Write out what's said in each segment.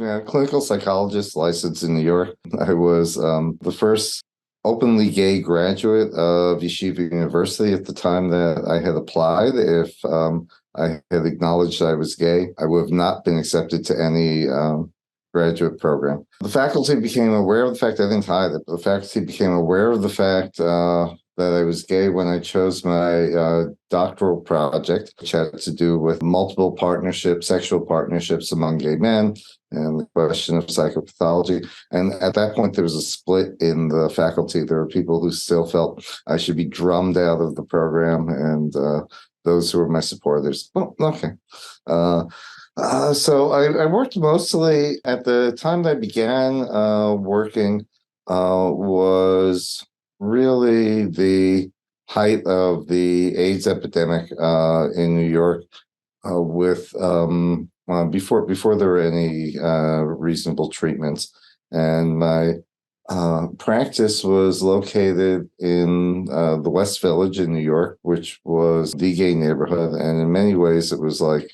Yeah, clinical psychologist licensed in New York. I was the first openly gay graduate of Yeshiva University at the time that I had applied. If I had acknowledged I was gay, I would have not been accepted to any graduate program. The faculty became aware of the fact I didn't hide it, but the faculty became aware of the fact that I was gay when I chose my doctoral project, which had to do with multiple partnerships, sexual partnerships among gay men, and the question of psychopathology. And at that point, there was a split in the faculty. There were people who still felt I should be drummed out of the program, and those who were my supporters. Well, okay. So I worked mostly at the time that I began working was really the height of the AIDS epidemic in New York with before there were any reasonable treatments. And my practice was located in the West Village in New York, which was the gay neighborhood. And in many ways, it was like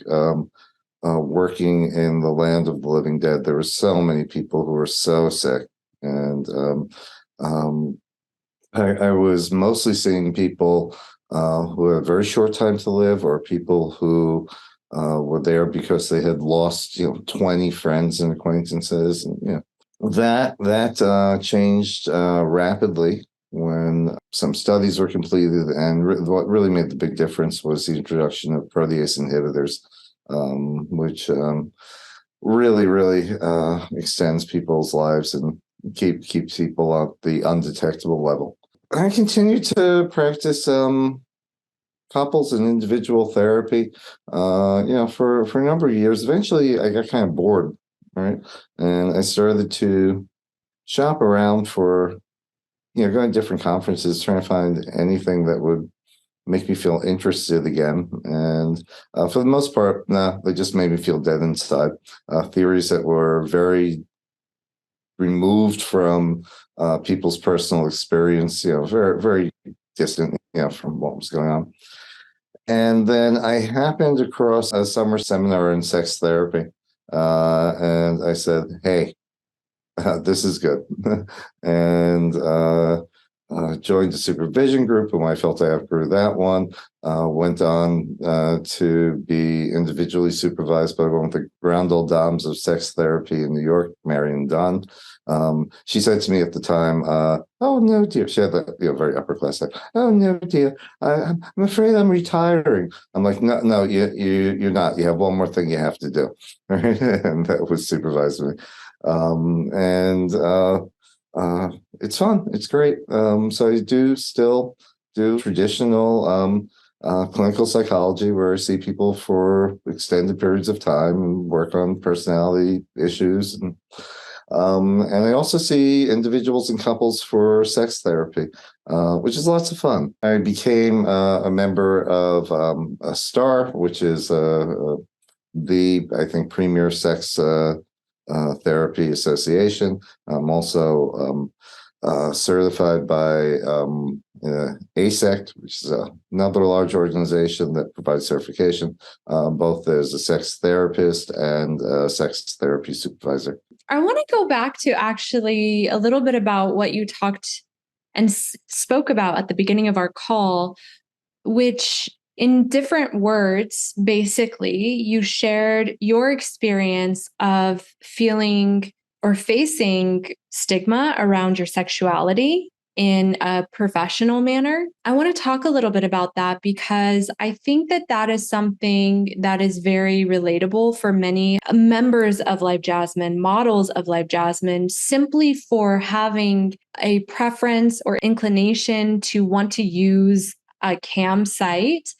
working in the land of the living dead. There were so many people who were so sick. And I was mostly seeing people who had a very short time to live, or people who were there because they had lost, 20 friends and acquaintances. And, that changed rapidly when some studies were completed. And what really made the big difference was the introduction of protease inhibitors, which really extends people's lives and keeps people at the undetectable level. I continue to practice couples and individual therapy, for a number of years. Eventually, I got kind of bored, right? And I started to shop around for, going to different conferences, trying to find anything that would make me feel interested again. And for the most part, they just made me feel dead inside. Theories that were very removed from people's personal experience, very, very distant, from what was going on. And then I happened across a summer seminar in sex therapy. And I said, hey, this is good. And joined the supervision group, and I felt I outgrew that one. Went on to be individually supervised by one of the grand old dames of sex therapy in New York, Marion Dunn. She said to me at the time, "Oh no, dear." She had that very upper class type. "Oh no, dear. I'm afraid I'm retiring." I'm like, "No, you're not. You have one more thing you have to do," and that was supervise me. It's fun. It's great. So I do still do traditional clinical psychology, where I see people for extended periods of time and work on personality issues. And I also see individuals and couples for sex therapy, which is lots of fun. I became a member of a STAR, which is the, I think, premier sex therapy association. I'm also certified by ASECT, which is another large organization that provides certification, both as a sex therapist and a sex therapy supervisor. I want to go back to actually a little bit about what you talked and spoke about at the beginning of our call, which in different words, basically, you shared your experience of feeling or facing stigma around your sexuality in a professional manner. I want to talk a little bit about that because I think that that is something that is very relatable for many members of Live Jasmine, models of Live Jasmine, simply for having a preference or inclination to want to use a cam site.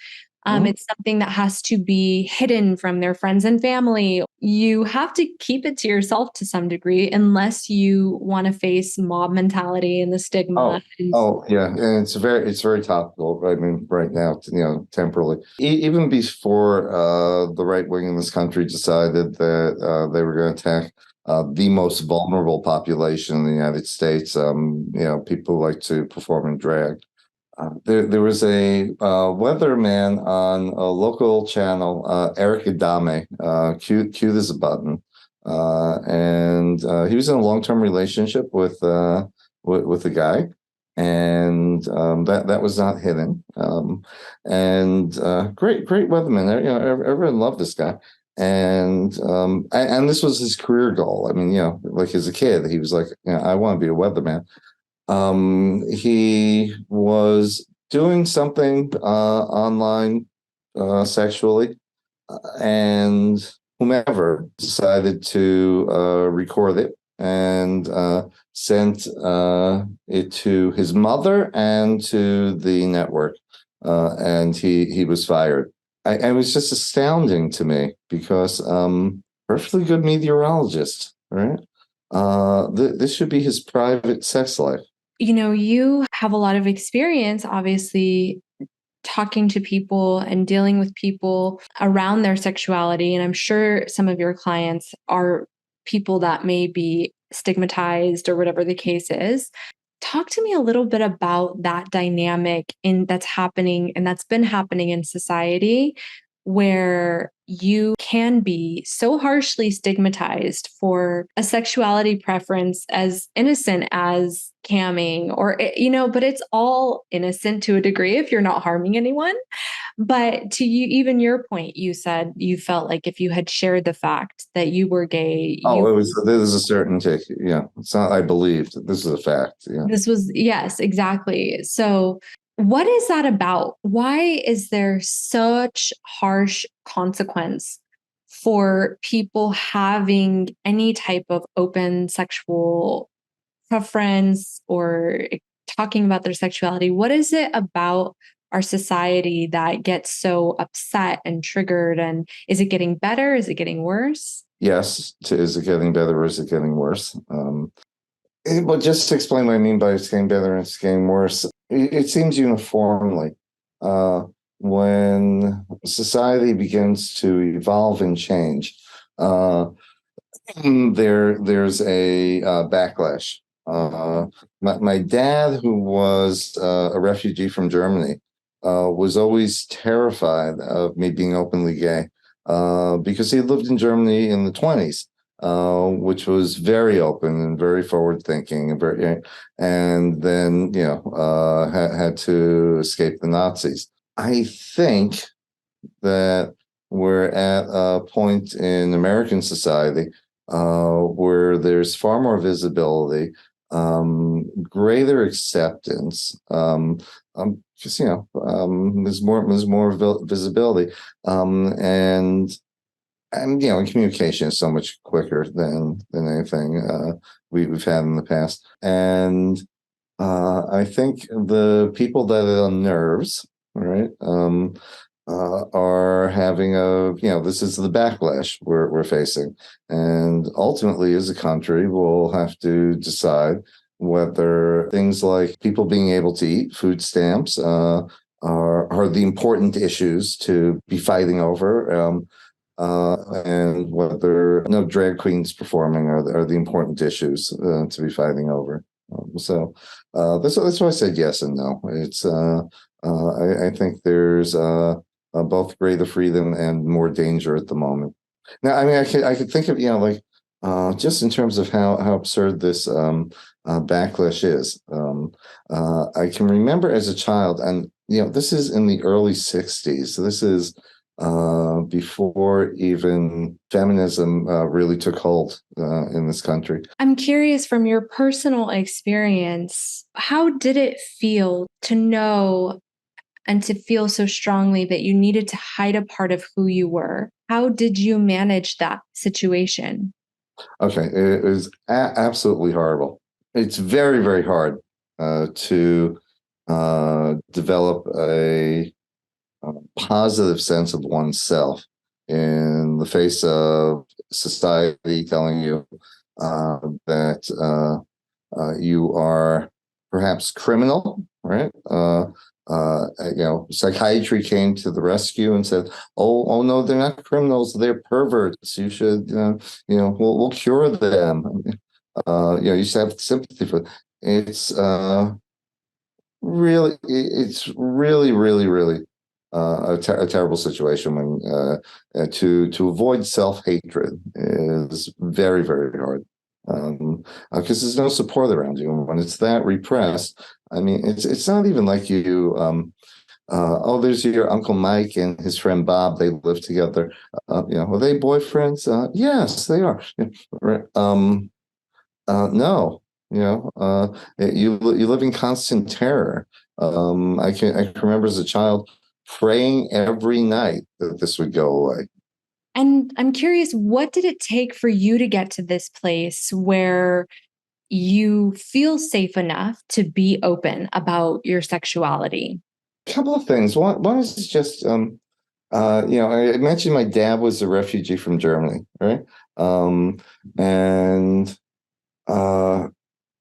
It's something that has to be hidden from their friends and family. You have to keep it to yourself to some degree, unless you want to face mob mentality and the stigma. Yeah, and it's very topical. I mean, right now, temporally, even before the right wing in this country decided that they were going to attack the most vulnerable population in the United States. People like to perform in drag. There was a weatherman on a local channel, Eric Adame, cute as a button. and he was in a long-term relationship with a guy, and that was not hidden. And great weatherman. Everyone loved this guy. And this was his career goal. I mean, like as a kid, he was like, I want to be a weatherman. He was doing something online sexually, and whomever decided to record it and sent it to his mother and to the network, and he was fired. I was just astounding to me because perfectly good meteorologist, right? This should be his private sex life. You have a lot of experience, obviously, talking to people and dealing with people around their sexuality. And I'm sure some of your clients are people that may be stigmatized or whatever the case is. Talk to me a little bit about that dynamic in that's happening and that's been happening in society where you can be so harshly stigmatized for a sexuality preference as innocent as camming or but it's all innocent to a degree if you're not harming anyone. But to you, even your point, you said you felt like if you had shared the fact that you were gay, Oh, it was. There's a certainty. Yeah, it's not. I believed this is a fact. Yeah. this was, yes, exactly. So, what is that about? Why is there such harsh consequence for people having any type of open sexual preference or talking about their sexuality? What is it about our society that gets so upset and triggered? And is it getting better? Is it getting worse? Yes. Is it getting better or is it getting worse? Well, just to explain what I mean by it's getting better and it's getting worse, it seems uniformly uh, when society begins to evolve and change. Uh, there's a backlash. My dad, who was a refugee from Germany, was always terrified of me being openly gay because he lived in Germany in the 20s, which was very open and very forward thinking, and then had to escape the Nazis. I think that we're at a point in American society where there's far more visibility, greater acceptance. Just there's more visibility, and communication is so much quicker than anything we've had in the past. And I think the people that it unnerves, right, are having this is the backlash we're facing. And ultimately, as a country, we'll have to decide whether things like people being able to eat, food stamps, are the important issues to be fighting over. And whether no drag queens performing are the important issues to be fighting over. That's why I said yes and no. I think there's both greater freedom and more danger at the moment. Now, I mean, I could think of just in terms of how absurd this backlash is. I can remember as a child, and this is in the early '60s. So this is before even feminism really took hold in this country. I'm curious from your personal experience, how did it feel to know and to feel so strongly that you needed to hide a part of who you were? How did you manage that situation? Okay, it was absolutely horrible. It's very, very hard to develop a positive sense of oneself in the face of society telling you that you are perhaps criminal, right? Psychiatry came to the rescue and said, "Oh no, they're not criminals; they're perverts. You should, we'll cure them." You should have sympathy for. It's really, really, really a terrible situation when to avoid self-hatred is very, very hard. Because there's no support around you, and when it's that repressed, I mean, it's not even like you. Oh, there's your Uncle Mike and his friend Bob. They live together. Are they boyfriends? Yes, they are. No, you live in constant terror. I can remember as a child praying every night that this would go away. And I'm curious, what did it take for you to get to this place where you feel safe enough to be open about your sexuality? A couple of things. One is just I mentioned my dad was a refugee from Germany, right? And uh,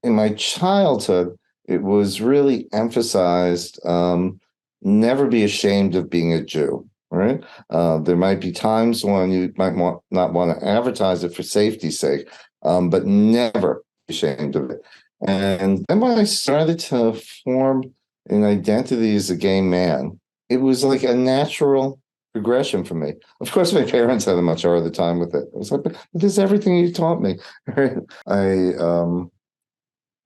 in my childhood, it was really emphasized never be ashamed of being a Jew, right? There might be times when you might not want to advertise it for safety's sake, but never be ashamed of it. And then when I started to form an identity as a gay man, it was like a natural progression for me. Of course, my parents had a much harder time with it. I was like, but this is everything you taught me. Right? I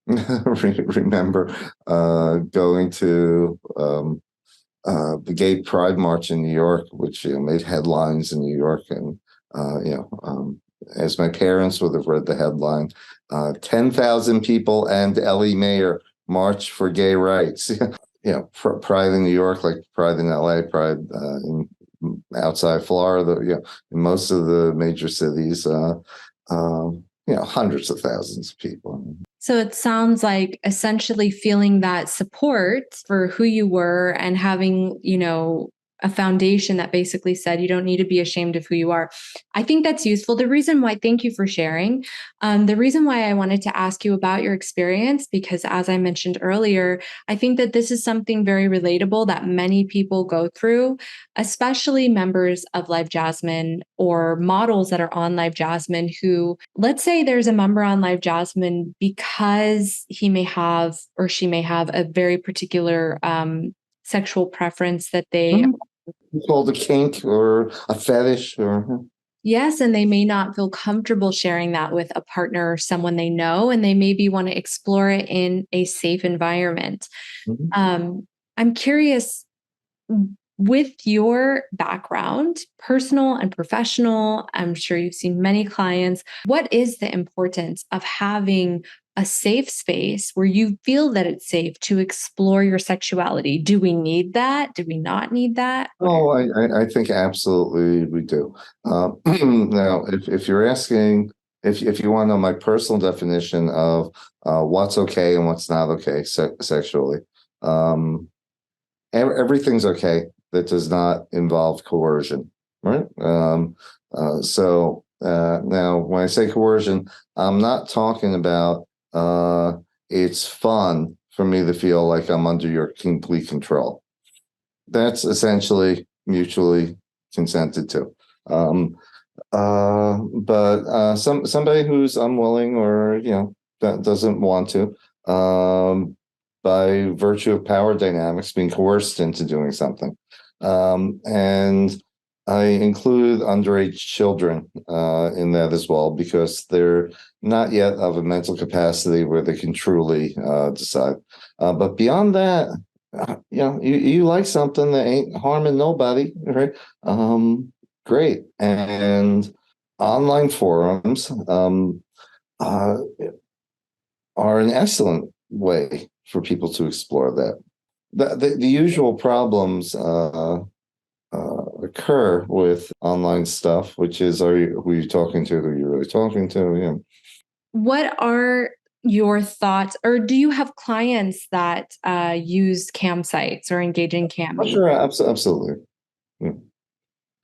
remember going to the Gay Pride March in New York, which made headlines in New York, and as my parents would have read the headline, 10,000 people and Eli Mayer march for gay rights. Pride in New York, like Pride in LA, Pride in outside Florida, in most of the major cities, hundreds of thousands of people. So it sounds like essentially feeling that support for who you were and having, a foundation that basically said you don't need to be ashamed of who you are. I think that's useful. The reason why, thank you for sharing. The reason why I wanted to ask you about your experience, because as I mentioned earlier, I think that this is something very relatable that many people go through, especially members of Live Jasmine or models that are on Live Jasmine who, let's say there's a member on Live Jasmine because he may have or she may have a very particular sexual preference that they Called a kink or a fetish or yes, and they may not feel comfortable sharing that with a partner or someone they know, and they maybe want to explore it in a safe environment. Mhm. I'm curious, with your background, personal and professional, I'm sure you've seen many clients. What is the importance of having a safe space where you feel that it's safe to explore your sexuality? Do we need that? Do we not need that? Oh, I think absolutely we do. Now, if you're asking, if you want to know my personal definition of what's okay and what's not okay sexually, um, everything's okay that does not involve coercion, right? Now, when I say coercion, I'm not talking about it's fun for me to feel like I'm under your complete control. That's essentially mutually consented to. But somebody who's unwilling or that doesn't want to, by virtue of power dynamics, being coerced into doing something, and I include underage children in that as well because they're not yet of a mental capacity where they can truly decide. But beyond that, you like something that ain't harming nobody, right? Great. And online forums uh, are an excellent way for people to explore that. The usual problems occur with online stuff, which is, who are you talking to? Who are you really talking to? Yeah. What are your thoughts, or do you have clients that use cam sites or engage in Oh, camming? sure, absolutely. Yeah.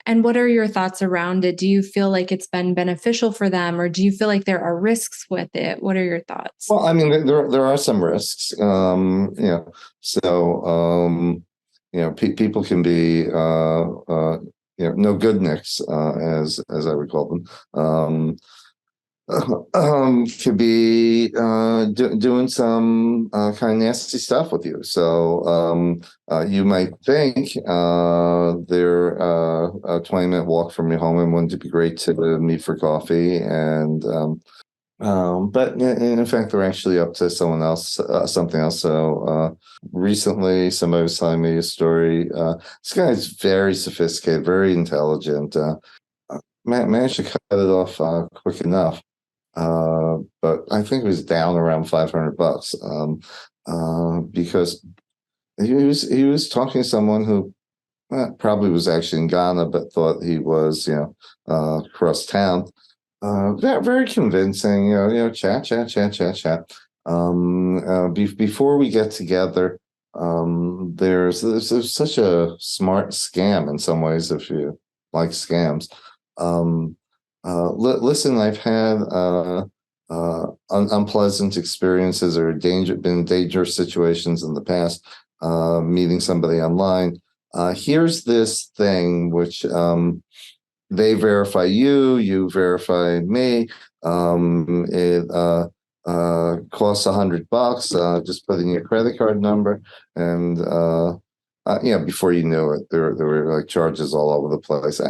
And what are your thoughts around it? Do you feel like it's been beneficial for them, or do you feel like there are risks with it? What are your thoughts? Well, I mean, there are some risks. People can be no good nicks, as I would call them. could be doing some kind of nasty stuff with you. So you might think they're a 20-minute walk from your home, and wouldn't it be great to meet for coffee? And but in fact, they're actually up to something else. So recently, somebody was telling me a story. This guy is very sophisticated, very intelligent. Managed to cut it off quick enough. But I think it was down around $500 because he was talking to someone who probably was actually in Ghana, but thought he was across town. Very, very convincing. Chat, chat, chat, chat, chat. Before we get together, there's such a smart scam in some ways if you like scams. Listen, I've had unpleasant experiences or been dangerous situations in the past, meeting somebody online. Here's this thing which they verify you, you verify me. It costs $100. Just put in your credit card number, and before you knew it, there were like charges all over the place.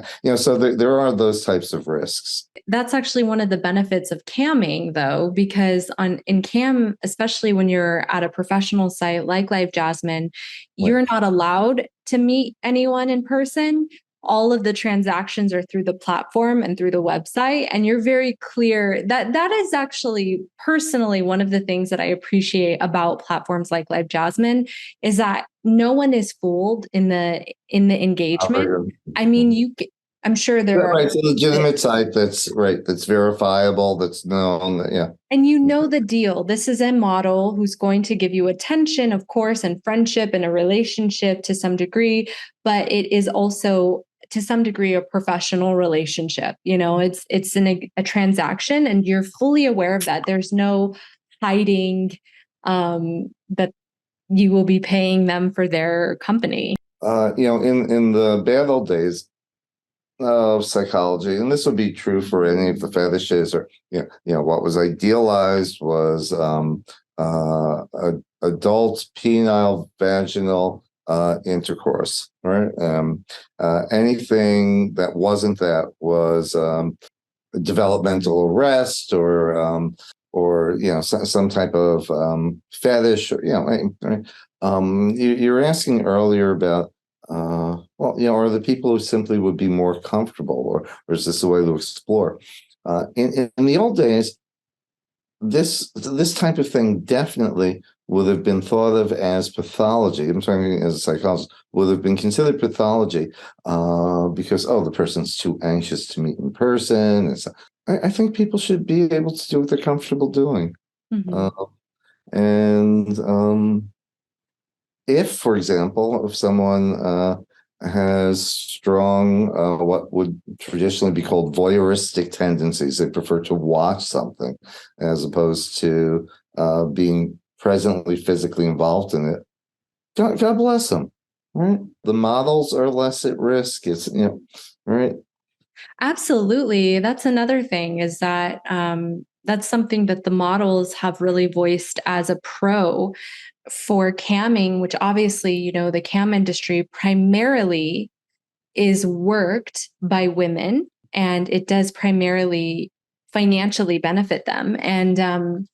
So there are those types of risks. That's actually one of the benefits of camming, though, because in cam, especially when you're at a professional site like Live Jasmine, you're not allowed to meet anyone in person. All of the transactions are through the platform and through the website, and you're very clear that is actually personally one of the things that I appreciate about platforms like Live Jasmine is that no one is fooled in the engagement. I mean, I'm sure there are. Right, it's a legitimate site that's verifiable, that's known. Yeah. And you know the deal. This is a model who's going to give you attention, of course, and friendship and a relationship to some degree, but it is also to some degree a professional relationship. It's a transaction, and you're fully aware of that. There's no hiding that you will be paying them for their company. In the bad old days of psychology, and this would be true for any of the fetishes, or what was idealized was adult penile vaginal intercourse, right? Anything that wasn't that was developmental arrest, or some type of fetish, right? You're asking earlier about are the people who simply would be more comfortable, or is this a way to explore? In the old days, this type of thing definitely would have been thought of as pathology. I'm talking as a psychologist, would have been considered pathology because the person's too anxious to meet in person. I think people should be able to do what they're comfortable doing. Mm-hmm. And if, for example, if someone has strong, what would traditionally be called voyeuristic tendencies, they prefer to watch something as opposed to being presently physically involved in it. God bless them, right? The models are less at risk. It's right. Absolutely. That's another thing is that that's something that the models have really voiced as a pro for camming, which obviously, the cam industry primarily is worked by women, and it does primarily financially benefit them. And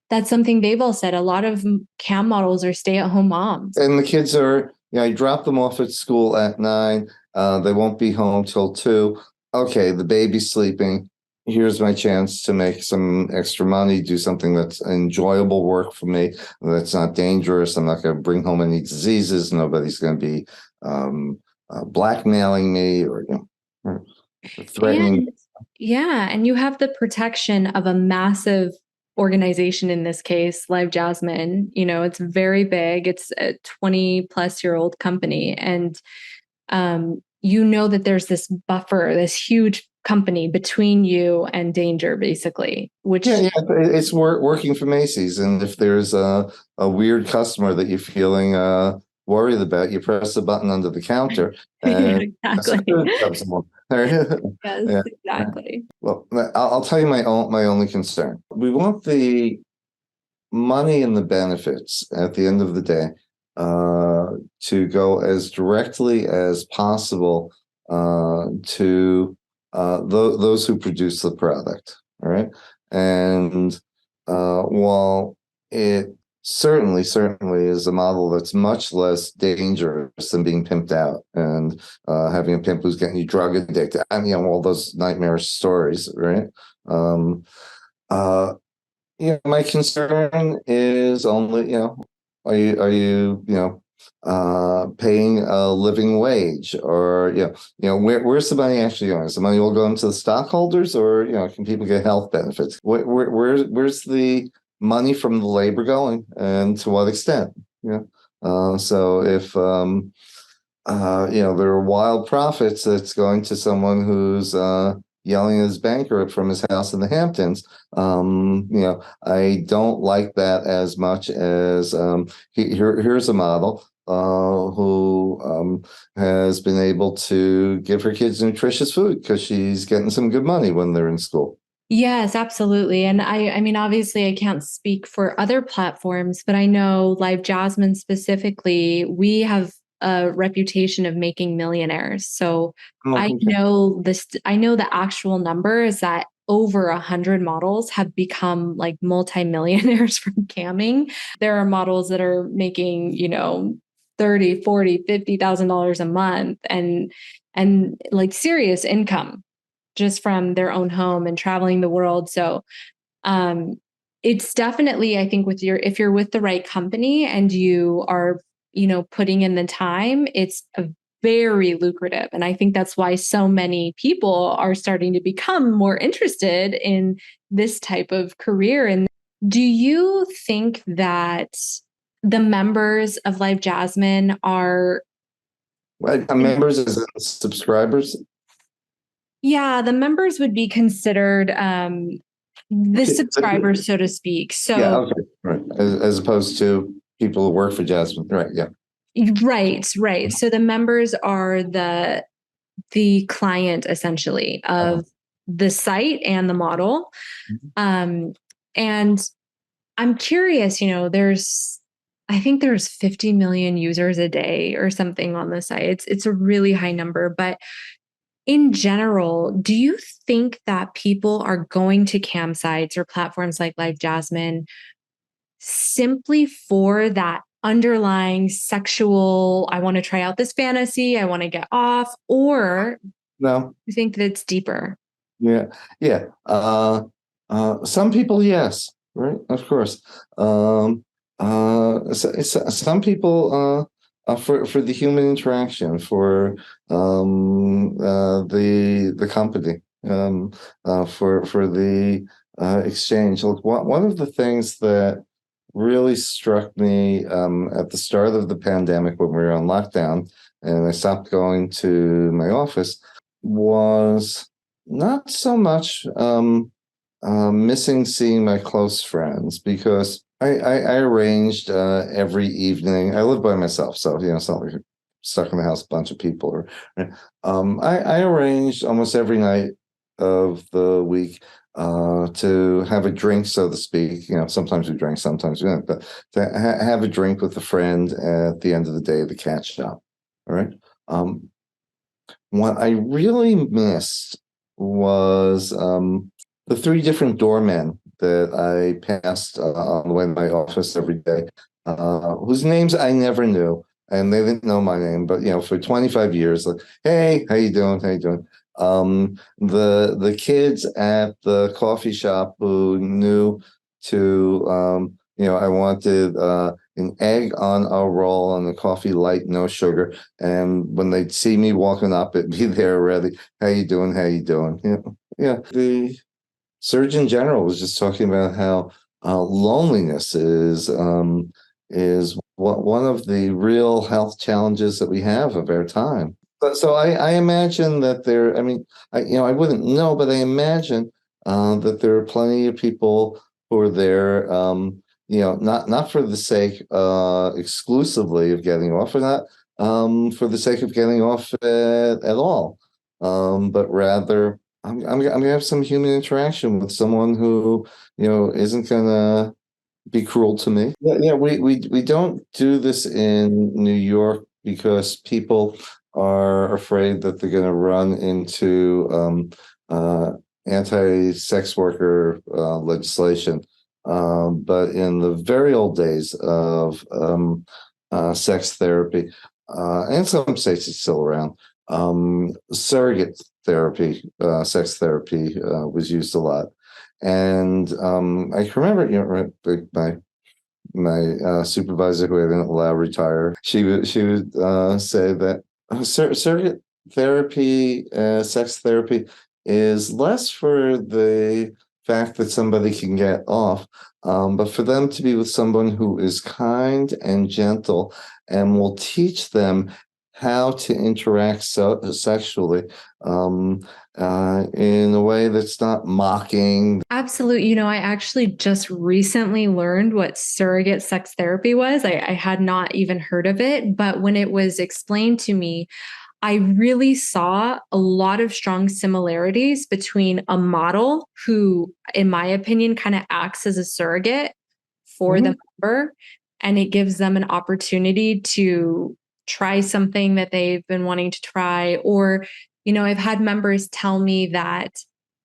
that's something they've all said. A lot of cam models are stay-at-home moms. And the kids are, I drop them off at school at 9. They won't be home till 2. Okay, the baby's sleeping. Here's my chance to make some extra money, do something that's enjoyable work for me, that's not dangerous. I'm not going to bring home any diseases. Nobody's going to be blackmailing me or threatening. And you have the protection of a massive organization, in this case, Live Jasmine. It's very big. It's a 20-plus-year-old company. And that there's this buffer, this huge company between you and danger, basically, which it's working for Macy's. And if there's a weird customer that you're feeling worried about. You press the button under the counter, Yeah, and some exactly. food comes along. Yes, Yeah. exactly. Well, I'll tell you my only concern. We want the money and the benefits at the end of the day to go as directly as possible to those who produce the product. All right. And while it certainly is a model that's much less dangerous than being pimped out and having a pimp who's getting you drug addicted. I mean, all those nightmarish stories, right? Um, uh, yeah, my concern is only, are you paying a living wage, or where's the money actually going? Is the money all going to the stockholders, or can people get health benefits? Where's the money from the labor going, and to what extent? So if there are wild profits that's going to someone who's yelling at his banker from his house in the Hamptons. I don't like that as much as here's a model who has been able to give her kids nutritious food because she's getting some good money when they're in school. Yes, absolutely. And I mean, obviously, I can't speak for other platforms, but I know Live Jasmine specifically, we have a reputation of making millionaires. So Oh, I okay. know this, I know the actual number is that over 100 models have become like multimillionaires from camming. There are models that are making, 30, 40, $50,000 a month and like serious income just from their own home and traveling the world. So um, it's definitely, I think, if you're with the right company and you are, putting in the time, it's a very lucrative. And I think that's why so many people are starting to become more interested in this type of career. And do you think that the members of Live Jasmine are Members as in subscribers. Yeah, the members would be considered the Okay. subscribers, so to speak. Yeah, So, okay, right. As opposed to people who work for Jasmine, right? Yeah. right, right. So the members are the client essentially Uh-huh. of the site and the model. Mhm. Um, and I'm curious, I think there's 50 million users a day or something on the site. It's a really high number, but in general, do you think that people are going to campsites or platforms like Live Jasmine simply for that underlying sexual, I want to try out this fantasy, I want to get off, or No. you think that it's deeper? Yeah. Yeah. Some people, yes, right, of course. Some people for the human interaction, for the company, for the exchange. Look, one of the things that really struck me at the start of the pandemic when we were on lockdown and I stopped going to my office was not so much missing seeing my close friends because I arranged every evening. I live by myself, so it's not like you're stuck in the house, a bunch of people. I arranged almost every night of the week to have a drink, so to speak. Sometimes we drink, sometimes we don't, but to have a drink with a friend at the end of the day, the catch up. All right. Um, what I really missed was the three different doormen that I passed on the way to my office every day, whose names I never knew, and they didn't know my name. But for 25 years, like, hey, how you doing? How you doing? The kids at the coffee shop who knew to I wanted an egg on a roll and a coffee light, no sugar. And when they'd see me walking up, it'd be there already. How you doing? How you doing? Yeah. The Surgeon General was just talking about how loneliness is one of the real health challenges that we have of our time. So I imagine that there. I mean, I wouldn't know, but I imagine that there are plenty of people who are there. not for the sake exclusively of getting off, or not for the sake of getting off at all, but rather I'm gonna have some human interaction with someone who isn't gonna be cruel to me. Yeah, yeah, we don't do this in New York because people are afraid that they're going to run into uh, anti-sex worker legislation. But in the very old days of sex therapy, and some states it's still around, surrogate therapy, sex therapy was used a lot. And I can remember, my supervisor, who I didn't allow retire, she would say that surrogate therapy, sex therapy, is less for the fact that somebody can get off, but for them to be with someone who is kind and gentle and will teach them how to interact sexually, in a way that's not mocking. Absolutely. I actually just recently learned what surrogate sex therapy was. I had not even heard of it, but when it was explained to me, I really saw a lot of strong similarities between a model who, in my opinion, kind of acts as a surrogate for the Mhm. member, and it gives them an opportunity to try something that they've been wanting to try. Or, I've had members tell me that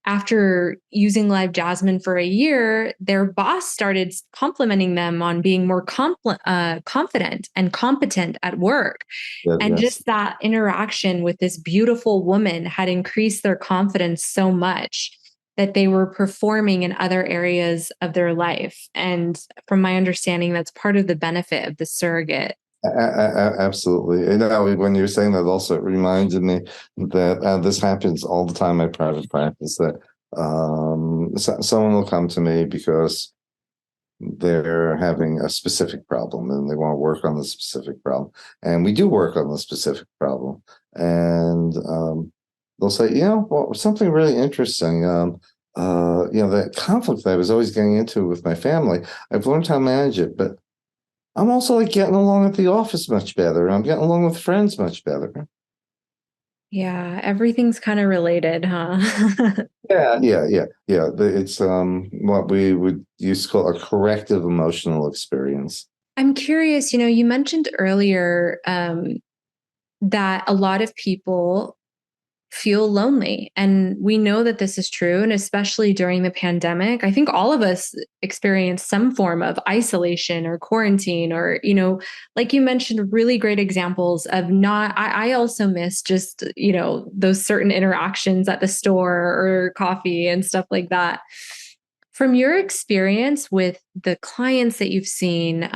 after using Live Jasmine for a year, their boss started complimenting them on being more confident and competent at work. Yeah, And yes. just that interaction with this beautiful woman had increased their confidence so much that they were performing in other areas of their life. And from my understanding, that's part of the benefit of the surrogate. Absolutely. And when you're saying that, also it reminded me that this happens all the time in my private practice. That someone will come to me because they're having a specific problem and they want to work on the specific problem, and we do work on the specific problem. And they'll say, well, something really interesting. That conflict that I was always getting into with my family, I've learned how to manage it, but I'm also like getting along at the office much better. I'm getting along with friends much better. Yeah, everything's kind of related, huh? Yeah, yeah, yeah, yeah. It's what we would use to call a corrective emotional experience. I'm curious, you mentioned earlier that a lot of people feel lonely. And we know that this is true. And especially during the pandemic, I think all of us experienced some form of isolation or quarantine, or, like you mentioned, really great examples of not, I also miss just, those certain interactions at the store or coffee and stuff like that. From your experience with the clients that you've seen,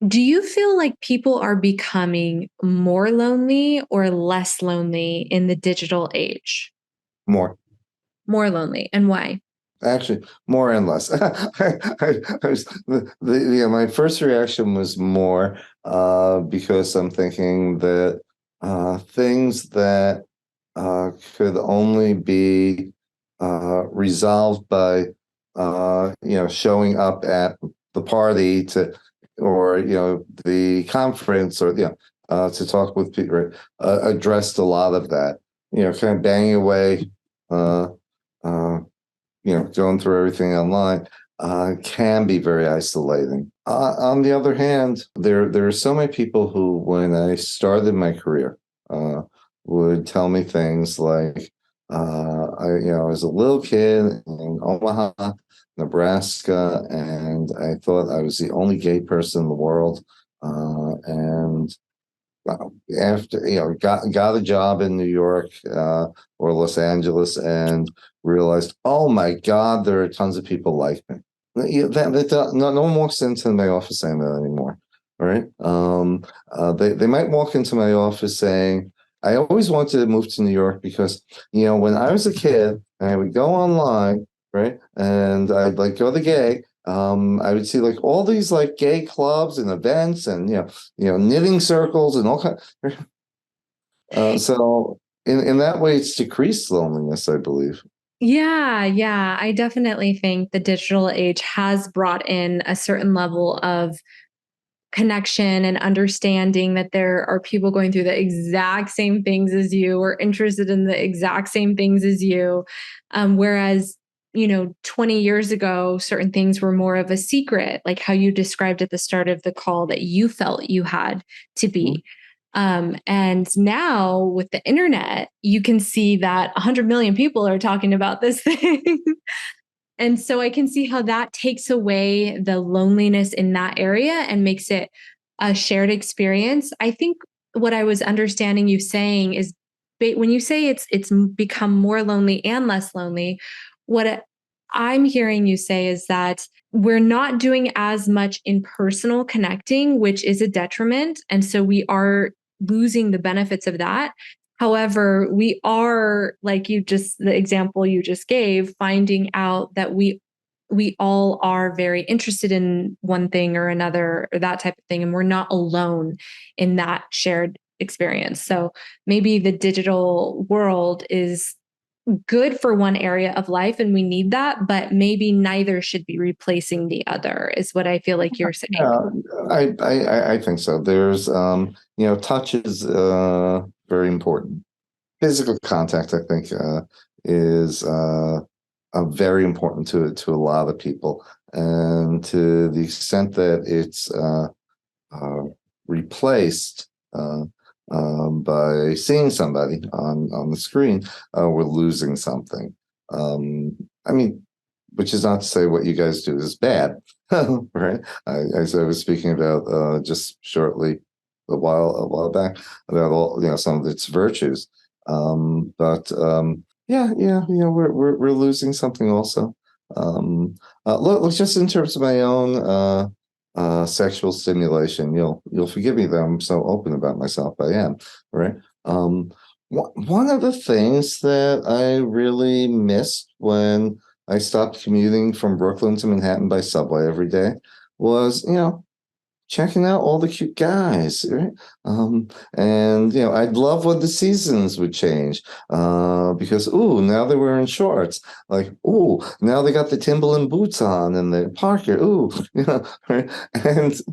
do you feel like people are becoming more lonely or less lonely in the digital age? More. More lonely, and why? Actually, more and less. My first reaction was more, because I'm thinking that things that could only be resolved by showing up at the party to, or the conference, or to talk with people, right, addressed a lot of that. Kind of banging away. Uh, uh, going through everything online can be very isolating. On the other hand, there are so many people who, when I started my career, uh, would tell me things like, I was a little kid in Omaha, Nebraska, and I thought I was the only gay person in the world, and after got a job in New York or Los Angeles, and realized, oh my God, there are tons of people like me. No one walks into my office saying that anymore. All right. They might walk into my office saying, I always wanted to move to New York because, when I was a kid, I would go online, right? And I'd like go to gay. I would see like all these like gay clubs and events, and knitting circles and all kind. So in that way, it's decreased loneliness, I believe. Yeah. I definitely think the digital age has brought in a certain level of connection and understanding that there are people going through the exact same things as you or interested in the exact same things as you. Whereas, 20 years ago, certain things were more of a secret, like how you described at the start of the call that you felt you had to Mhm. be. And now with the internet, you can see that 100 million people are talking about this thing. And so I can see how that takes away the loneliness in that area and makes it a shared experience. I think what I was understanding you saying is when you say it's become more lonely and less lonely, I'm hearing you say is that we're not doing as much in personal connecting, which is a detriment. And so we are losing the benefits of that. However, we are, like the example you just gave, finding out that we all are very interested in one thing or another or that type of thing, and we're not alone in that shared experience. So maybe the digital world is good for one area of life and we need that, but maybe neither should be replacing the other, is what I feel like you're saying. Yeah, I think so. There's touch is very important. Physical contact, I think, is very important to a lot of people, and to the extent that it's uh, replaced by seeing somebody on the screen, we're losing something. I mean, which is not to say what you guys do is bad, right? As I was speaking about just shortly a while back about all some of its virtues, but yeah, we're losing something also. Look, just in terms of my own sexual stimulation. You'll forgive me that I'm so open about myself. I am, right? One of the things that I really missed when I stopped commuting from Brooklyn to Manhattan by subway every day was, checking out all the cute guys, right? And I'd love when the seasons would change, because now they're wearing shorts. Like, now they got the Timberland boots on and the Parker. Right? And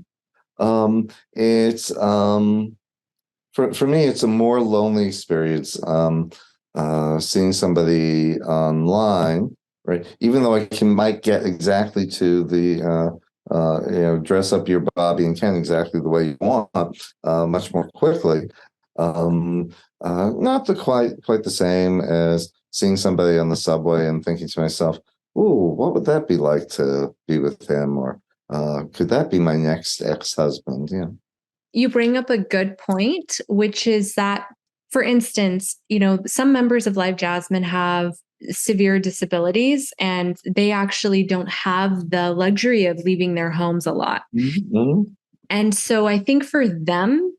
it's for me, it's a more lonely experience. Seeing somebody online, right? Even though might get exactly to the dress up your Bobby and Ken exactly the way you want, much more quickly. Not quite the same as seeing somebody on the subway and thinking to myself, "Ooh, what would that be like to be with him?" Or could that be my next ex-husband? Yeah. You bring up a good point, which is that, for instance, some members of Live Jasmine have severe disabilities and they actually don't have the luxury of leaving their homes a lot. Mhm. And so I think for them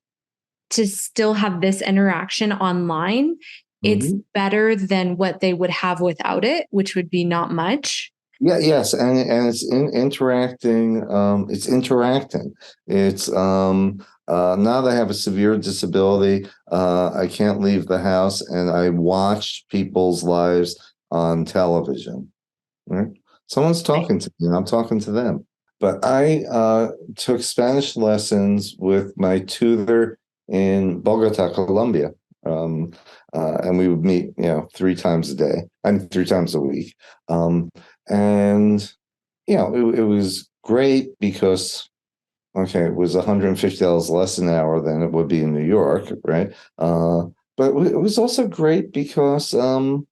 to still have this interaction online, it's Mhm. better than what they would have without it, which would be not much. Yeah, yes, and it's interacting. It's interacting. It's now that I have a severe disability, I can't leave the house, and I watch people's lives on television. Right? Someone's talking to me, and I'm talking to them. But I took Spanish lessons with my tutor in Bogota, Colombia, um, and we would meet, 3 times a day. I mean, 3 times a week. And it was great because okay, it was $150 less an hour than it would be in New York, right? But it was also great because even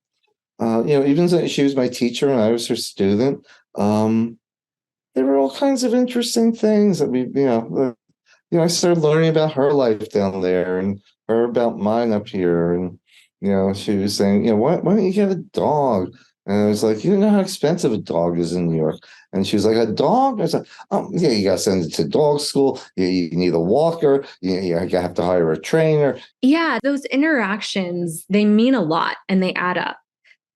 though she was my teacher and I was her student, there were all kinds of interesting things that I started learning about her life down there and her about mine up here. And, she was saying, why don't you get a dog? And I was like, you know how expensive a dog is in New York. And she was like, a dog? I was like, oh, yeah, you got to send it to dog school. You need a walker. You have to hire a trainer. Yeah, those interactions, they mean a lot and they add up.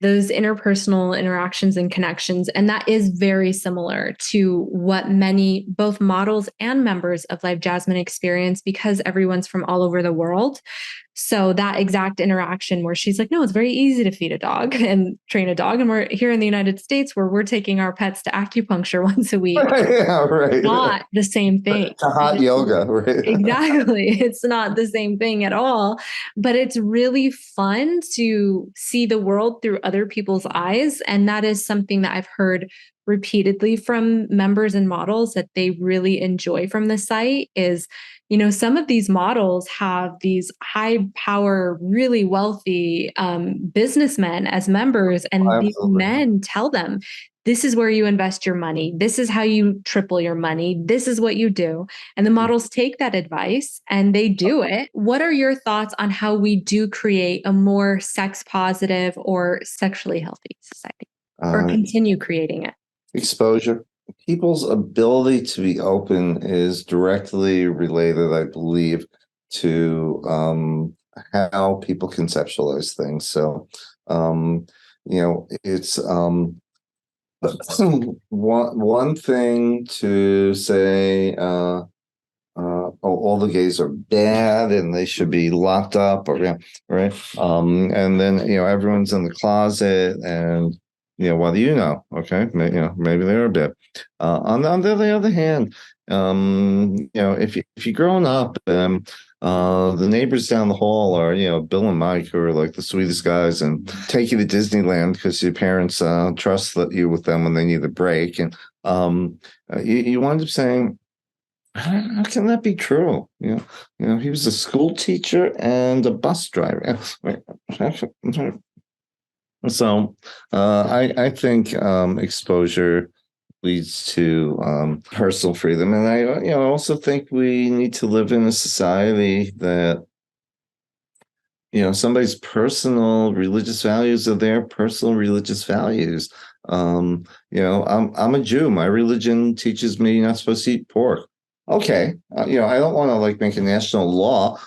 Those interpersonal interactions and connections. And that is very similar to what many, both models and members of Live Jasmine experience because everyone's from all over the world. So that exact interaction where she's like, no, it's very easy to feed a dog and train a dog. And we're here in the United States where we're taking our pets to acupuncture once a week. Yeah, right. Not the same thing. To hot yoga, right? Exactly. It's not the same thing at all. But it's really fun to see the world through other people's eyes. And that is something that I've heard repeatedly from members and models that they really enjoy from the site is, some of these models have these high power, really wealthy businessmen as members, and these Absolutely. men tell them, this is where you invest your money. This is how you triple your money. This is what you do. And the models take that advice and they do it. What are your thoughts on how we do create a more sex positive or sexually healthy society, or continue creating it? Exposure. People's ability to be open is directly related, I believe, to how people conceptualize things. So, it's one thing to say, all the gays are bad and they should be locked up, or yeah, right. And then everyone's in the closet, and what do you know? Okay, maybe they're a bit. On the other hand, if you're growing up, the neighbors down the hall are Bill and Mike, who are like the sweetest guys, and take you to Disneyland because your parents trust that you with them when they need a break, and you wind up saying, how can that be true? He was a school teacher and a bus driver. So I think exposure leads to personal freedom, and I also think we need to live in a society that somebody's personal religious values are their personal religious values. I'm a Jew. My religion teaches me you're not supposed to eat pork. Okay, I don't want to like make a national law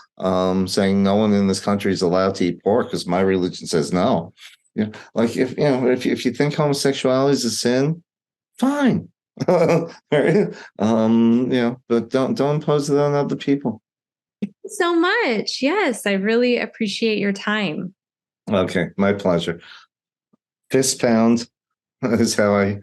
saying no one in this country is allowed to eat pork because my religion says no. Like if you think homosexuality is a sin, fine. Right? But don't impose it on other people. So much. Yes, I really appreciate your time. Okay, my pleasure. Fist pound is how I